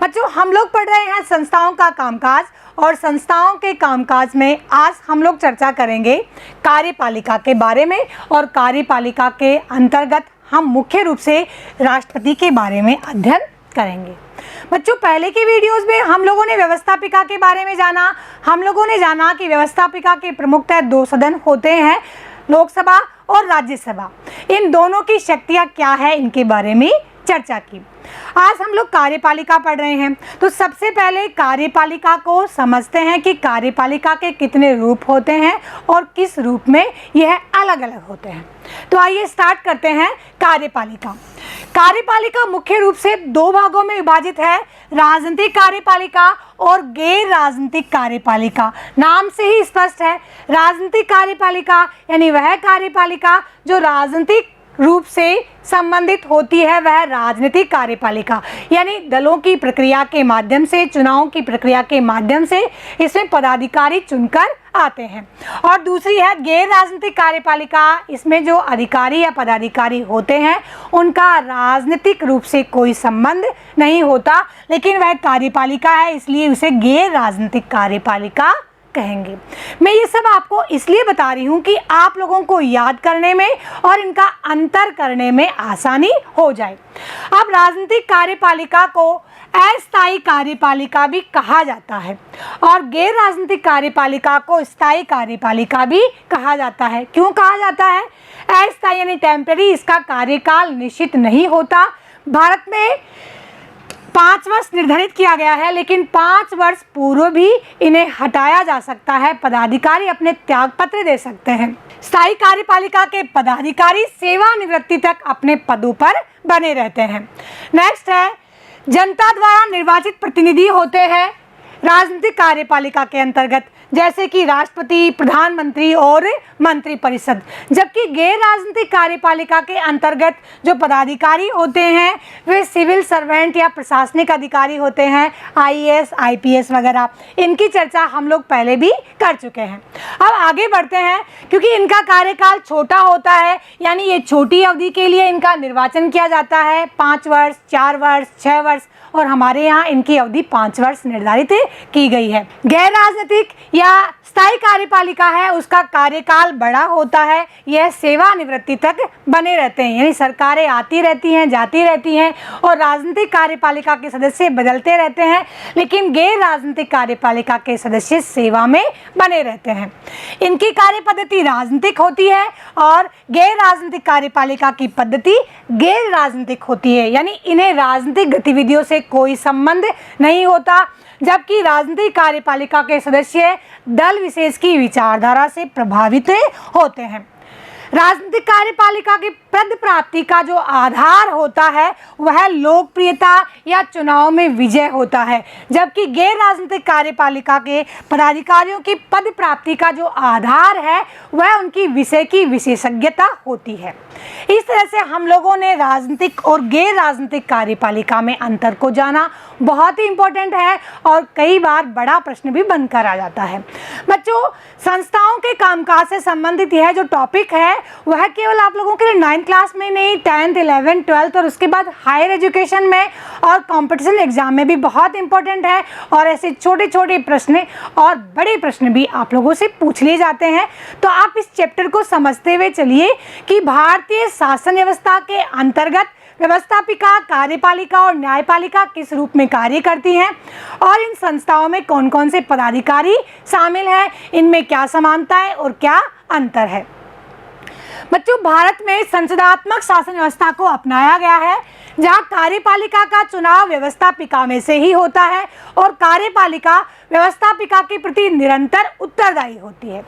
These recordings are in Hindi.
बच्चों, हम लोग पढ़ रहे हैं संस्थाओं का कामकाज, और संस्थाओं के कामकाज में आज हम लोग चर्चा करेंगे कार्यपालिका के बारे में। और कार्यपालिका के अंतर्गत हम मुख्य रूप से राष्ट्रपति के बारे में अध्ययन करेंगे। बच्चों, पहले की वीडियोस में हम लोगों ने व्यवस्थापिका के बारे में जाना। हम लोगों ने जाना कि व्यवस्थापिका के प्रमुखतः 2 सदन होते हैं, लोकसभा और राज्यसभा। इन दोनों की शक्तियाँ क्या है, इनके बारे में चर्चा की। आज हम लोग कार्यपालिका पढ़ रहे हैं, तो सबसे पहले कार्यपालिका को समझते हैं कि कार्यपालिका के कितने रूप होते हैं और किस रूप में यह अलग अलग होते हैं। तो आइए स्टार्ट करते हैं कार्यपालिका। कार्यपालिका मुख्य रूप से 2 भागों में विभाजित है, राजनीतिक कार्यपालिका और गैर राजनीतिक कार्यपालिका। नाम से ही स्पष्ट है, राजनीतिक कार्यपालिका यानी वह कार्यपालिका जो राजनीतिक रूप से संबंधित होती है, वह राजनीतिक कार्यपालिका यानी दलों की प्रक्रिया के माध्यम से, चुनाव की प्रक्रिया के माध्यम से इसमें पदाधिकारी चुनकर आते हैं। और दूसरी है गैर राजनीतिक कार्यपालिका, इसमें जो अधिकारी या पदाधिकारी होते हैं उनका राजनीतिक रूप से कोई संबंध नहीं होता, लेकिन वह कार्यपालिका है, इसलिए उसे गैर राजनीतिक कार्यपालिका कहेंगे। मैं ये सब आपको इसलिए बता रही हूँ कि आप लोगों को याद करने में और इनका अंतर करने में आसानी हो जाए। अब राजनीतिक कार्यपालिका को अस्थायी कार्यपालिका भी कहा जाता है और गैर राजनीतिक कार्यपालिका को स्थायी कार्यपालिका भी कहा जाता है। क्यों कहा जाता है? अस्थायी यानी टेम्पररी, इसका कार्यकाल निश्चित नहीं होता। भारत में 5 वर्ष निर्धारित किया गया है, लेकिन 5 वर्ष पूर्व भी इन्हें हटाया जा सकता है। पदाधिकारी अपने त्यागपत्र दे सकते हैं। स्थायी कार्यपालिका के पदाधिकारी सेवानिवृत्ति तक अपने पदों पर बने रहते हैं। नेक्स्ट है जनता द्वारा निर्वाचित प्रतिनिधि होते हैं राजनीतिक कार्यपालिका के अंतर्गत, जैसे कि राष्ट्रपति, प्रधानमंत्री और मंत्रिपरिषद। जबकि गैर राजनीतिक कार्यपालिका के अंतर्गत जो पदाधिकारी होते हैं वे सिविल सर्वेंट या प्रशासनिक अधिकारी होते हैं, आईएएस, आईपीएस वगैरह। इनकी चर्चा हम लोग पहले भी कर चुके हैं। अब आगे बढ़ते हैं। क्योंकि इनका कार्यकाल छोटा होता है, यानी ये छोटी अवधि के लिए इनका निर्वाचन किया जाता है, 5 वर्ष, 4 वर्ष, 6 वर्ष, और हमारे यहाँ इनकी अवधि 5 वर्ष निर्धारित की गई है। गैर राजनीतिक या स्थायी कार्यपालिका है, उसका कार्यकाल बड़ा होता है, यह सेवानिवृत्ति तक बने रहते हैं, यानी सरकारें आती रहती हैं, जाती रहती हैं और राजनीतिक कार्यपालिका के सदस्य बदलते रहते हैं, लेकिन गैर राजनीतिक कार्यपालिका के सदस्य सेवा में बने रहते हैं। इनकी कार्य पद्धति राजनीतिक होती है और गैर राजनीतिक कार्यपालिका की पद्धति गैर राजनीतिक होती है, यानी इन्हें राजनीतिक गतिविधियों से कोई संबंध नहीं होता। जबकि राजनीतिक कार्यपालिका के सदस्य दल विशेष की विचारधारा से प्रभावित होते हैं। राजनीतिक कार्यपालिका की पद प्राप्ति का जो आधार होता है वह लोकप्रियता या चुनाव में विजय होता है, जबकि गैर राजनीतिक कार्यपालिका के पदाधिकारियों की पद प्राप्ति का जो आधार है वह उनकी विषय की विशेषज्ञता होती है। इस तरह से हम लोगों ने राजनीतिक और गैर राजनीतिक कार्यपालिका में अंतर को जाना, बहुत ही इम्पोर्टेंट है और कई बार बड़ा प्रश्न भी बनकर आ जाता है। बच्चों, संस्थाओं के कामकाज से संबंधित यह जो टॉपिक है वह केवल आप लोगों के लिए 9th क्लास में नहीं, 10th, 11th, 12th और उसके बाद हायर एजुकेशन में और कंपटीशन एग्जाम में भी बहुत इंपॉर्टेंट है। और ऐसे छोटे छोटे प्रश्न और बड़े प्रश्न भी आप लोगों से पूछ लिए जाते हैं। तो आप इस चैप्टर को समझते हुए चलिए कि भारतीय शासन व्यवस्था के अंतर्गत व्यवस्थापिका, कार्यपालिका और न्यायपालिका किस रूप में कार्य करती हैं और इन संस्थाओं में कौन कौन से पदाधिकारी शामिल हैं, इनमें क्या समानताएं और क्या अंतर है। बच्चों, भारत में संसदात्मक शासन व्यवस्था को अपनाया गया है, जहां कार्यपालिका का चुनाव व्यवस्थापिका में से ही होता है और कार्यपालिका व्यवस्थापिका के प्रति निरंतर उत्तरदायी होती है।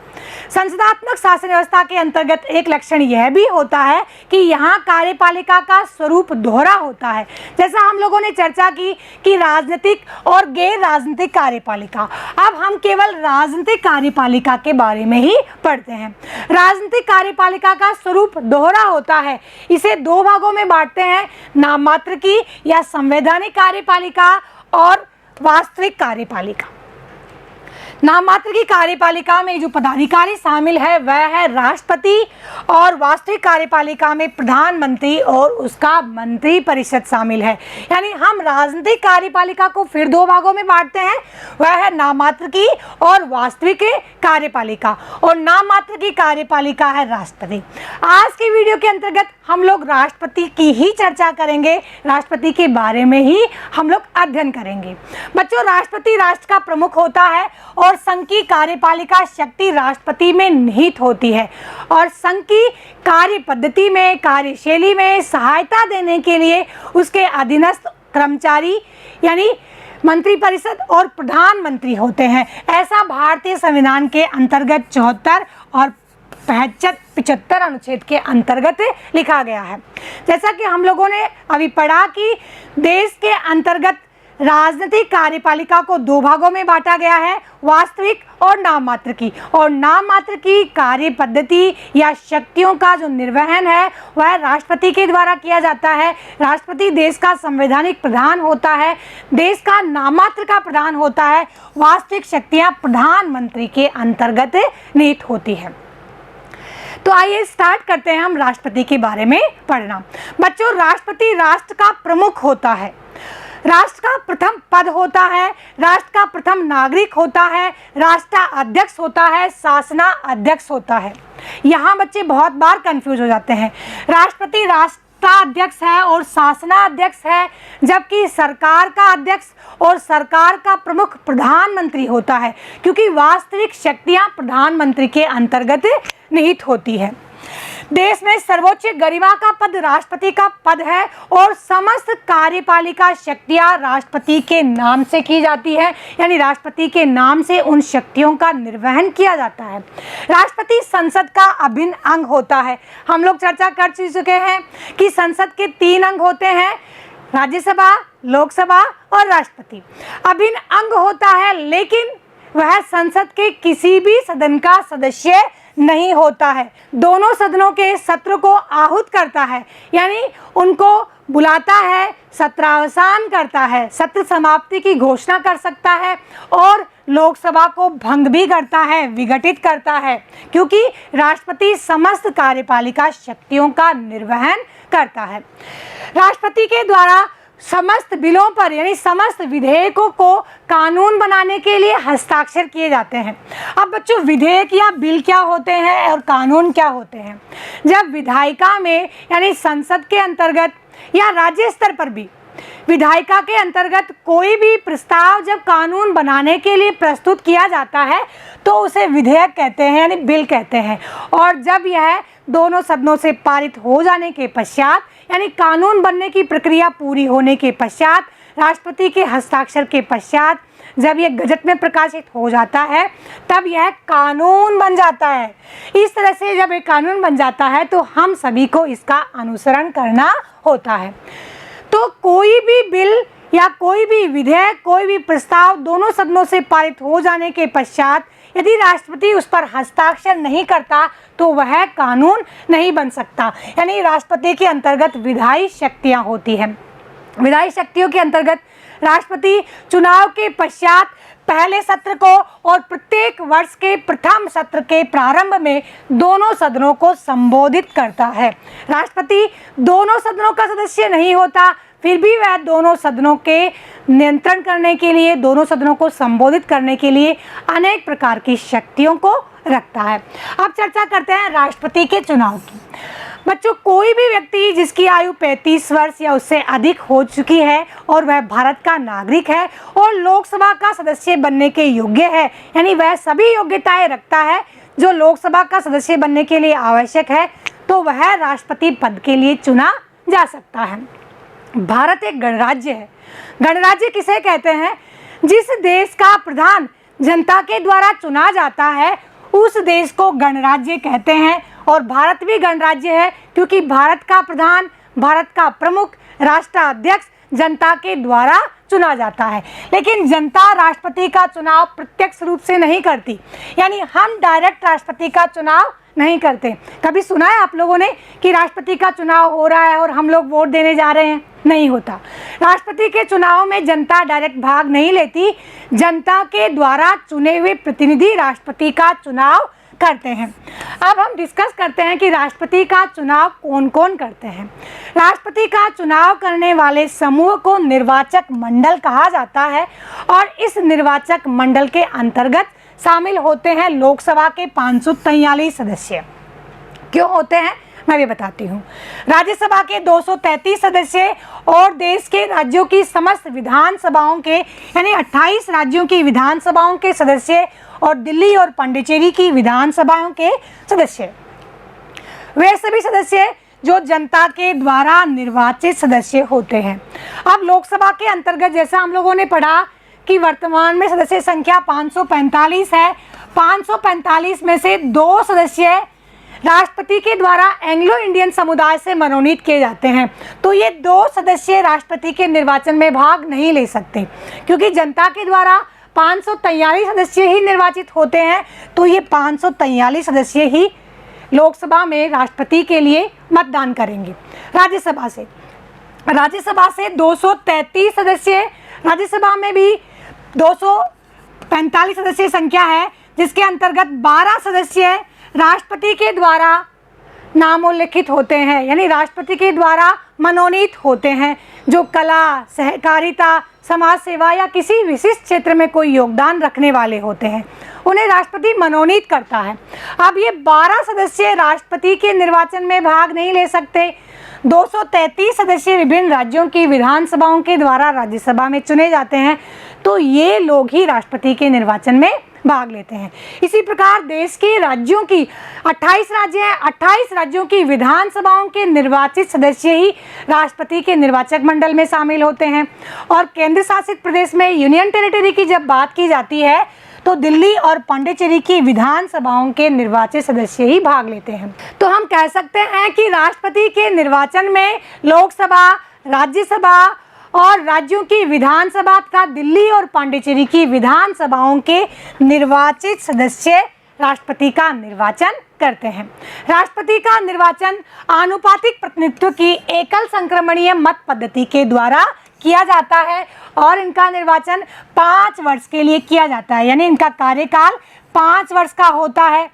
संसदात्मक शासन व्यवस्था के अंतर्गत एक लक्षण यह भी होता है कि यहाँ कार्यपालिका का स्वरूप दोहरा होता है। जैसा हम लोगों ने चर्चा की कि राजनीतिक और गैर राजनीतिक कार्यपालिका, अब हम केवल राजनीतिक कार्यपालिका के बारे में ही पढ़ते हैं। राजनीतिक कार्यपालिका का स्वरूप दोहरा होता है। इसे 2 भागों में बांटते हैं, नाम मात्र की या संवैधानिक कार्यपालिका और वास्तविक कार्यपालिका। नाममात्र की कार्यपालिका में जो पदाधिकारी शामिल है वह है राष्ट्रपति, और वास्तविक कार्यपालिका में प्रधानमंत्री और उसका मंत्री परिषद शामिल है। यानी हम राजनीतिक कार्यपालिका को फिर दो भागों में बांटते हैं, वह है नाममात्र की और वास्तविक कार्यपालिका, और नाममात्र की कार्यपालिका है राष्ट्रपति। आज की वीडियो के अंतर्गत हम लोग राष्ट्रपति की ही चर्चा करेंगे, राष्ट्रपति के बारे में ही हम लोग अध्ययन करेंगे। बच्चों, राष्ट्रपति राष्ट्र का प्रमुख होता है और संघ की कार्यपालिका शक्ति राष्ट्रपति में निहित होती है, और संघ की कार्य पद्धति में, कार्यशैली में सहायता देने के लिए उसके अधीनस्थ कर्मचारी यानी मंत्रिपरिषद और प्रधानमंत्री होते हैं। ऐसा भारतीय संविधान के अंतर्गत 74 और 75 अनुच्छेद के अंतर्गत लिखा गया है। जैसा कि हम लोगों ने अभी पढ़ा कि देश के अंतर्गत राजनीतिक कार्यपालिका को दो भागों में बांटा गया है, वास्तविक और नाममात्र की। और नाममात्र की कार्य पद्धति या शक्तियों का जो निर्वहन है वह राष्ट्रपति के द्वारा किया जाता है। राष्ट्रपति देश का संवैधानिक प्रधान होता है, देश का नाममात्र का प्रधान होता है। वास्तविक शक्तियां प्रधानमंत्री के अंतर्गत निहित होती है। तो आइए स्टार्ट करते हैं हम राष्ट्रपति के बारे में पढ़ना। बच्चों, राष्ट्रपति राष्ट्र का प्रमुख होता है, राष्ट्र का प्रथम पद होता है, राष्ट्र का प्रथम नागरिक होता है, राष्ट्राध्यक्ष होता है, शासनाध्यक्ष होता है। यहाँ बच्चे बहुत बार कंफ्यूज हो जाते हैं। राष्ट्रपति राष्ट्राध्यक्ष है और शासनाध्यक्ष है, जबकि सरकार का अध्यक्ष और सरकार का प्रमुख प्रधानमंत्री होता है, क्योंकि वास्तविक शक्तियाँ प्रधानमंत्री के अंतर्गत निहित होती है। देश में सर्वोच्च गरिमा का पद राष्ट्रपति का पद है और समस्त कार्यपालिका शक्तियां राष्ट्रपति के नाम से की जाती है, यानी राष्ट्रपति के नाम से उन शक्तियों का निर्वहन किया जाता है। राष्ट्रपति संसद का अभिन्न अंग होता है। हम लोग चर्चा कर चुके हैं कि संसद के 3 अंग होते हैं, राज्यसभा, लोकसभा और राष्ट्रपति। अभिन्न अंग होता है, लेकिन वह संसद के किसी भी सदन का सदस्य नहीं होता है। दोनों सदनों के सत्र को आहूत करता है, यानी उनको बुलाता है, सत्रावसान करता है, सत्र समाप्ति की घोषणा कर सकता है, और लोकसभा को भंग भी करता है, विघटित करता है, क्योंकि राष्ट्रपति समस्त कार्यपालिका शक्तियों का निर्वहन करता है। राष्ट्रपति के द्वारा समस्त बिलों पर यानी समस्त विधेयकों को कानून बनाने के लिए हस्ताक्षर किए जाते हैं। अब बच्चों, विधेयक या बिल क्या होते हैं और कानून क्या होते हैं? जब विधायिका में यानी संसद के अंतर्गत या राज्य स्तर पर भी विधायिका के अंतर्गत कोई भी प्रस्ताव जब कानून बनाने के लिए प्रस्तुत किया जाता है तो उसे विधेयक कहते हैं, यानी बिल कहते हैं। और जब यह दोनों सदनों से पारित हो जाने के पश्चात, यानी कानून बनने की प्रक्रिया पूरी होने के पश्चात, राष्ट्रपति के हस्ताक्षर के पश्चात जब यह गजट में प्रकाशित हो जाता है, तब यह कानून बन जाता है। इस तरह से जब एक कानून बन जाता है तो हम सभी को इसका अनुसरण करना होता है। तो कोई भी बिल या कोई भी विधेयक, कोई भी प्रस्ताव दोनों सदनों से पारित हो जाने के पश्चात यदि राष्ट्रपति उस पर हस्ताक्षर नहीं करता तो वह कानून नहीं बन सकता। यानी राष्ट्रपति के अंतर्गत विधायी शक्तियां होती हैं। विधायी शक्तियों के अंतर्गत राष्ट्रपति चुनाव के पश्चात पहले सत्र को और प्रत्येक वर्ष के प्रथम सत्र के प्रारंभ में दोनों सदनों को संबोधित करता है। राष्ट्रपति दोनों सदनों का सदस्य नहीं होता, फिर भी वह दोनों सदनों के नियंत्रण करने के लिए, दोनों सदनों को संबोधित करने के लिए अनेक प्रकार की शक्तियों को रखता है। अब चर्चा करते हैं राष्ट्रपति के चुनाव की। बच्चों, कोई भी व्यक्ति जिसकी आयु 35 वर्ष या उससे अधिक हो चुकी है और वह भारत का नागरिक है और लोकसभा का सदस्य बनने के योग्य है, यानी वह सभी योग्यताएं रखता है जो लोकसभा का सदस्य बनने के लिए आवश्यक है, तो वह राष्ट्रपति पद के लिए चुना जा सकता है। भारत एक गणराज्य है। गणराज्य किसे कहते हैं? जिस देश का प्रधान जनता के द्वारा चुना जाता है उस देश को गणराज्य कहते हैं। और भारत भी गणराज्य है क्योंकि भारत का प्रधान, भारत का प्रमुख, राष्ट्राध्यक्ष जनता के द्वारा चुना जाता है। लेकिन जनता राष्ट्रपति का चुनाव प्रत्यक्ष रूप से नहीं करती, यानी हम डायरेक्ट राष्ट्रपति का चुनाव नहीं करते। कभी सुना है आप लोगों ने कि राष्ट्रपति का चुनाव हो रहा है और हम लोग वोट देने जा रहे हैं? नहीं होता। राष्ट्रपति के चुनाव में जनता डायरेक्ट भाग नहीं लेती, जनता के द्वारा चुने हुए प्रतिनिधि राष्ट्रपति का चुनाव करते हैं। अब हम डिस्कस करते हैं कि राष्ट्रपति का चुनाव कौन कौन करते हैं। राष्ट्रपति का चुनाव करने वाले समूह को निर्वाचक मंडल कहा जाता है और इस निर्वाचक मंडल के अंतर्गत शामिल होते हैं लोकसभा के 543 सदस्य। क्यों होते हैं मैं भी बताती हूँ। राज्यसभा के 233 सदस्य और देश के राज्यों की समस्त विधानसभाओं के यानी 28 राज्यों की विधानसभाओं के सदस्य और दिल्ली और पांडिचेरी की विधानसभाओं के सदस्य, वे सभी सदस्य जो जनता के द्वारा निर्वाचित सदस्य होते हैं। अब लोकसभा के अंतर्गत जैसा हम लोगों ने पढ़ा कि वर्तमान में सदस्य संख्या 545 है। 545 में से 2 सदस्य राष्ट्रपति के द्वारा एंग्लो इंडियन समुदाय से मनोनीत किए जाते हैं। तो ये 2 सदस्य राष्ट्रपति के निर्वाचन में भाग नहीं ले सकते, क्योंकि जनता के द्वारा 543 सदस्य ही निर्वाचित होते हैं। तो ये 543 सदस्य ही लोकसभा में राष्ट्रपति के लिए मतदान करेंगे। राज्यसभा से 233 सदस्य, राज्यसभा में भी 245 सदस्य संख्या है, जिसके अंतर्गत 12 सदस्य राष्ट्रपति के द्वारा नामोल्लिखित होते हैं, यानी राष्ट्रपति के द्वारा मनोनीत होते हैं, जो कला, सहकारिता, समाज सेवा या किसी विशिष्ट क्षेत्र में कोई योगदान रखने वाले होते हैं, उन्हें राष्ट्रपति मनोनीत करता है। अब ये 12 सदस्य राष्ट्रपति के निर्वाचन में भाग नहीं ले सकते। 233 सदस्य विभिन्न राज्यों की विधानसभाओं के द्वारा राज्यसभा में चुने जाते हैं, तो ये लोग ही राष्ट्रपति के निर्वाचन में भाग लेते हैं। इसी प्रकार देश के राज्यों की 28 राज्य हैं, 28 राज्यों की विधानसभाओं के निर्वाचित सदस्य ही राष्ट्रपति के निर्वाचक मंडल में शामिल होते हैं। और केंद्र शासित प्रदेश में यूनियन टेरिटरी की जब बात की जाती है तो दिल्ली और पांडिचेरी की विधानसभाओं के निर्वाचित सदस्य ही भाग लेते हैं। तो हम कह सकते हैं कि राष्ट्रपति के निर्वाचन में लोकसभा, राज्यसभा और राज्यों की विधानसभा तथा दिल्ली और पांडिचेरी की विधानसभाओं के निर्वाचित सदस्य राष्ट्रपति का निर्वाचन करते हैं। राष्ट्रपति का निर्वाचन आनुपातिक प्रतिनिधित्व की एकल संक्रमणीय मत पद्धति के द्वारा किया जाता है और इनका निर्वाचन 5 वर्ष के लिए किया जाता है, यानी इनका कार्यकाल 5 वर्ष का होता है।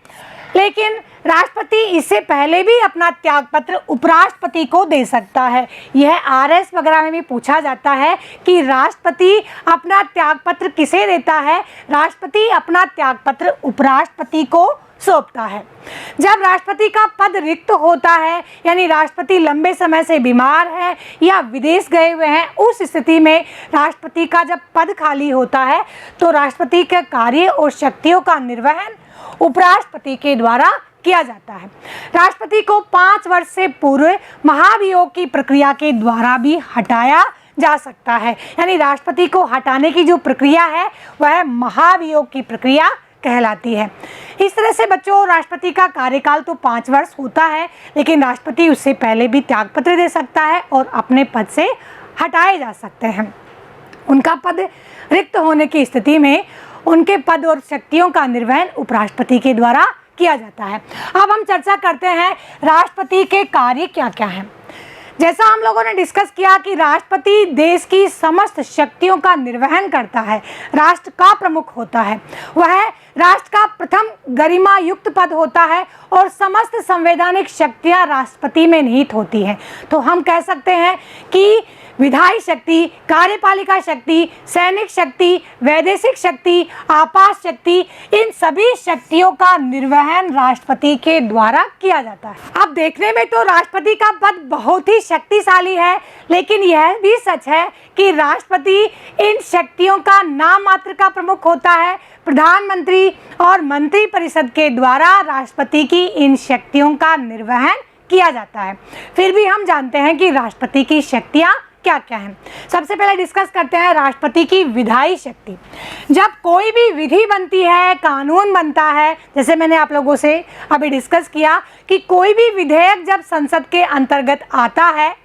लेकिन राष्ट्रपति इससे पहले भी अपना त्यागपत्र उपराष्ट्रपति को दे सकता है। यह आरएस वगैरह में भी पूछा जाता है कि राष्ट्रपति अपना त्यागपत्र किसे देता है। राष्ट्रपति अपना त्यागपत्र उपराष्ट्रपति को सौंपता है। जब राष्ट्रपति का पद रिक्त होता है, यानी राष्ट्रपति लंबे समय से बीमार है या विदेश गए हुए हैं, उस स्थिति में राष्ट्रपति का जब पद खाली होता है तो राष्ट्रपति के कार्य और शक्तियों का निर्वहन उपराष्ट्रपति के द्वारा किया जाता है। राष्ट्रपति को 5 वर्ष से पूर्व महाभियोग की प्रक्रिया के द्वारा भी हटाया जा सकता है, यानी राष्ट्रपति को हटाने की जो प्रक्रिया है वह महाभियोग की प्रक्रिया कहलाती है। इस तरह से बच्चों, राष्ट्रपति का कार्यकाल तो 5 वर्ष होता है, लेकिन राष्ट्रपति उससे पहले भी त्यागपत्र दे सकता है और अपने पद से हटाए जा सकते हैं। उनका पद रिक्त होने की स्थिति में उनके पद और शक्तियों का निर्वहन उपराष्ट्रपति के द्वारा किया जाता है। अब हम चर्चा करते हैं राष्ट्रपति के कार्य क्या क्या हैं। जैसा हम लोगों ने डिस्कस किया कि राष्ट्रपति देश की समस्त शक्तियों का निर्वहन करता है, राष्ट्र का प्रमुख होता है, वह राष्ट्र का प्रथम गरिमा युक्त पद होता है और समस्त संवैधानिक शक्तियां राष्ट्रपति में निहित होती हैं। तो हम कह सकते हैं कि विधायी शक्ति, कार्यपालिका शक्ति, सैनिक शक्ति, वैदेशिक शक्ति, आपात शक्ति, इन सभी शक्तियों का निर्वहन राष्ट्रपति के द्वारा किया जाता है। अब देखने में तो राष्ट्रपति का पद बहुत ही शक्तिशाली है, लेकिन यह भी सच है कि राष्ट्रपति इन शक्तियों का नाम मात्र का प्रमुख होता है। प्रधानमंत्री और मंत्री परिषद के द्वारा राष्ट्रपति की इन शक्तियों का निर्वहन किया जाता है। फिर भी हम जानते हैं कि राष्ट्रपति की शक्तियाँ क्या क्या है। सबसे पहले डिस्कस करते हैं राष्ट्रपति की विधायी शक्ति। जब कोई भी विधि बनती है, कानून बनता है, जैसे मैंने आप लोगों से अभी डिस्कस किया कि कोई भी विधेयक जब संसद के अंतर्गत आता है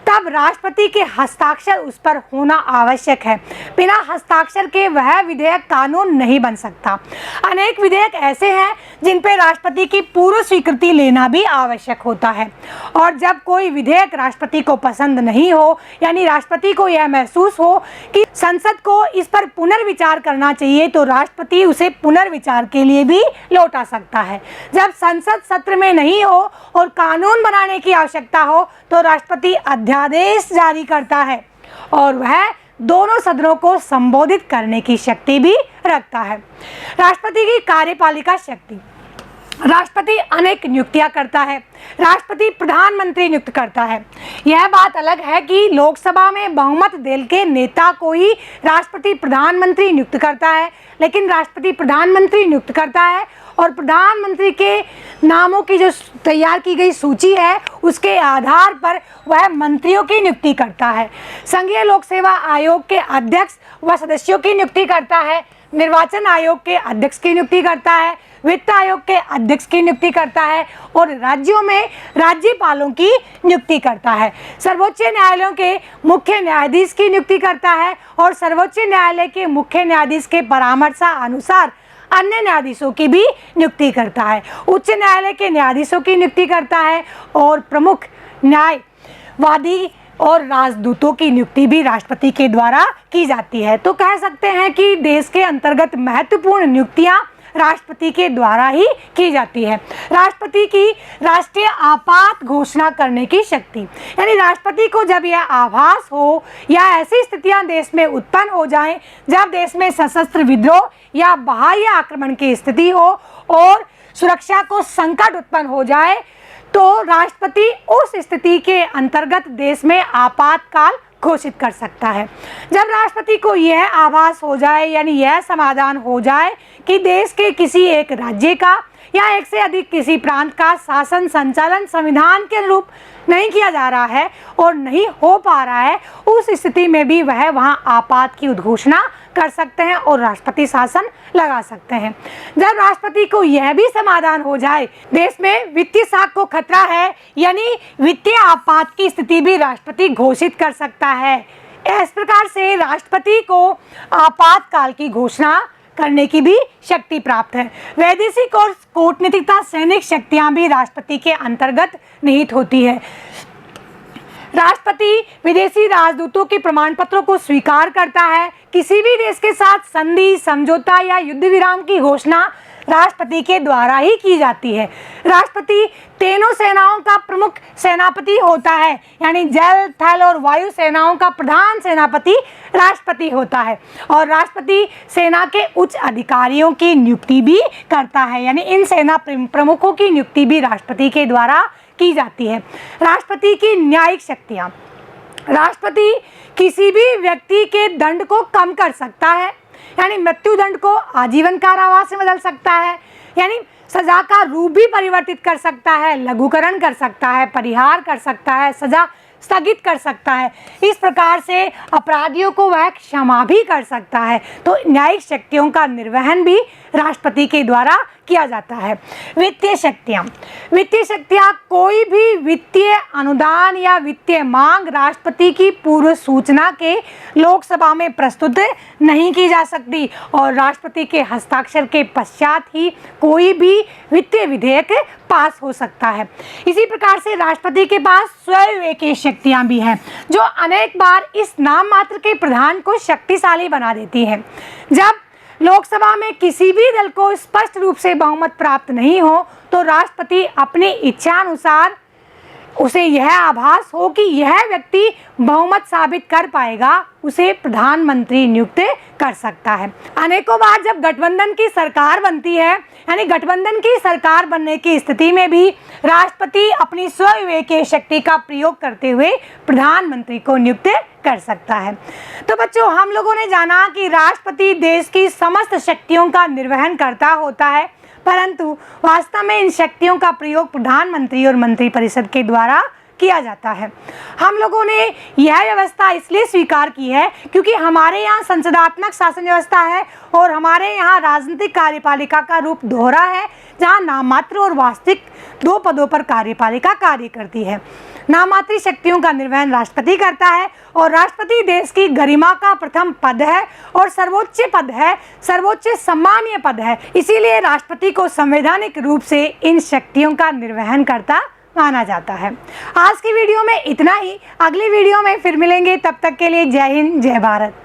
तब राष्ट्रपति के हस्ताक्षर उस पर होना आवश्यक है। बिना हस्ताक्षर के वह विधेयक कानून नहीं बन सकता। अनेक विधेयक ऐसे हैं जिन पर राष्ट्रपति की पूर्व स्वीकृति लेना भी आवश्यक होता है, और जब कोई विधेयक राष्ट्रपति को पसंद नहीं हो, यानी राष्ट्रपति को यह महसूस हो कि संसद को इस पर पुनर्विचार करना चाहिए, तो राष्ट्रपति उसे पुनर्विचार के लिए भी लौटा सकता है। जब संसद सत्र में नहीं हो और कानून बनाने की आवश्यकता हो तो राष्ट्रपति अध्यादेश जारी करता है, और वह दोनों सदनों को संबोधित करने की शक्ति भी रखता है। राष्ट्रपति की कार्यपालिका शक्ति। राष्ट्रपति अनेक नियुक्तियां करता है। राष्ट्रपति प्रधानमंत्री नियुक्त करता है। यह बात अलग है कि लोकसभा में बहुमत दल के नेता को ही राष्ट्रपति प्रधानमंत्री नियुक्त करता है, लेकिन राष्ट्रपति प्रधानमंत्री नियुक्त करता है और प्रधानमंत्री के नामों की जो तैयार की गई सूची है उसके आधार पर वह मंत्रियों की नियुक्ति करता है। संघीय लोक सेवा आयोग के अध्यक्ष व सदस्यों की नियुक्ति करता है। निर्वाचन आयोग के अध्यक्ष की नियुक्ति करता है। वित्त आयोग के अध्यक्ष की नियुक्ति करता है और राज्यों में राज्यपालों की नियुक्ति करता है। सर्वोच्च न्यायालयों के मुख्य न्यायाधीश की नियुक्ति करता है और सर्वोच्च न्यायालय के मुख्य न्यायाधीश के परामर्शानुसार अन्य न्यायाधीशों की भी नियुक्ति करता है। उच्च न्यायालय के न्यायाधीशों की नियुक्ति करता है और प्रमुख न्यायवादी और राजदूतों की नियुक्ति भी राष्ट्रपति के द्वारा की जाती है। तो कह सकते हैं कि देश के अंतर्गत महत्वपूर्ण नियुक्तियां राष्ट्रपति के द्वारा ही की जाती है। राष्ट्रपति की राष्ट्रीय आपात घोषणा करने की शक्ति, यानी राष्ट्रपति को जब यह आभास हो या ऐसी स्थितियां देश में उत्पन्न हो जाएं जब देश में सशस्त्र विद्रोह या बाह्य आक्रमण की स्थिति हो और सुरक्षा को संकट उत्पन्न हो जाए, तो राष्ट्रपति उस स्थिति के अंतर्गत देश में आपातकाल घोषित कर सकता है। जब राष्ट्रपति को यह आभास हो जाए, यानी यह समाधान हो जाए कि देश के किसी एक राज्य का या एक से अधिक किसी प्रांत का शासन संचालन संविधान के अनुरूप नहीं किया जा रहा है और नहीं हो पा रहा है, उस स्थिति में भी वह वहां आपात की उद्घोषणा कर सकते हैं और राष्ट्रपति शासन लगा सकते हैं। जब राष्ट्रपति को यह भी समाधान हो जाए देश में वित्तीय साख को खतरा है, यानी वित्तीय आपात की स्थिति भी राष्ट्रपति घोषित कर सकता है। इस प्रकार से राष्ट्रपति को आपातकाल की घोषणा करने की भी शक्ति प्राप्त है। वैदेशिक और कूटनीतिक तथा सैनिक शक्तियां भी राष्ट्रपति के अंतर्गत निहित होती है। राष्ट्रपति विदेशी राजदूतों के प्रमाण पत्रों को स्वीकार करता है। किसी भी देश के साथ संधि, समझौता या युद्ध विराम की घोषणा राष्ट्रपति के द्वारा ही की जाती है। राष्ट्रपति तीनों सेनाओं का प्रमुख सेनापति होता है, यानी जल, थल और वायु सेनाओं का प्रधान सेनापति राष्ट्रपति होता है और राष्ट्रपति सेना के उच्च अधिकारियों की नियुक्ति भी करता है, यानी इन सेना प्रमुखों की नियुक्ति भी राष्ट्रपति के द्वारा की जाती है। राष्ट्रपति की न्यायिक शक्तियां। राष्ट्रपति किसी भी व्यक्ति के दंड को कम कर सकता है, यानी मृत्युदंड को आजीवन कारावास से बदल सकता है, यानी सजा का रूप भी परिवर्तित कर सकता है, लघुकरण कर सकता है, परिहार कर सकता है, सजा स्थगित कर सकता है। इस प्रकार से अपराधियों को वह क्षमा भी कर सकता है। तो न्यायिक शक्तियों का निर्वहन भी राष्ट्रपति के द्वारा किया जाता है। वित्तीय शक्तियाँ। वित्तीय शक्तियाँ कोई भी वित्तीय अनुदान या वित्तीय मांग राष्ट्रपति की पूर्व सूचना के लोकसभा में प्रस्तुत नहीं की जा सकती और राष्ट्रपति के हस्ताक्षर के पश्चात ही कोई भी वित्तीय विधेयक पास हो सकता है। इसी प्रकार से राष्ट्रपति के पास स्वविवेकीय शक्तियाँ भी हैं जो अनेक बार इस नाम मात्र के प्रधान को शक्तिशाली बना देती हैं। जब लोकसभा में किसी भी दल को स्पष्ट रूप से बहुमत प्राप्त नहीं हो तो राष्ट्रपति अपनी इच्छानुसार उसे यह आभास हो कि यह व्यक्ति बहुमत साबित कर पाएगा, उसे प्रधानमंत्री नियुक्त कर सकता है। अनेकों बार जब गठबंधन की सरकार बनती है, यानी गठबंधन की सरकार बनने की स्थिति में भी राष्ट्रपति अपनी स्वविवेकीय शक्ति का प्रयोग करते हुए प्रधानमंत्री को नियुक्त कर सकता है। तो बच्चों, हम लोगों ने जाना कि राष्ट्रपति देश की समस्त शक्तियों का निर्वहन करता होता है, परंतु वास्तव में इन शक्तियों का प्रयोग प्रधानमंत्री और मंत्रिपरिषद के द्वारा किया जाता है। हम लोगों ने यह व्यवस्था इसलिए स्वीकार की है क्योंकि हमारे यहाँ संसदात्मक शासन व्यवस्था है और हमारे यहाँ राजनीतिक कार्यपालिका का रूप दोहरा है, जहाँ नाममात्र और वास्तविक दो पदों पर कार्यपालिका कार्य करती है। नाममात्र शक्तियों का निर्वहन राष्ट्रपति करता है और राष्ट्रपति देश की गरिमा का प्रथम पद है और सर्वोच्च पद है, सर्वोच्च सम्मानीय पद है। इसीलिए राष्ट्रपति को संवैधानिक रूप से इन शक्तियों का निर्वहन करता माना जाता है। आज की वीडियो में इतना ही। अगली वीडियो में फिर मिलेंगे, तब तक के लिए जय हिंद, जय भारत।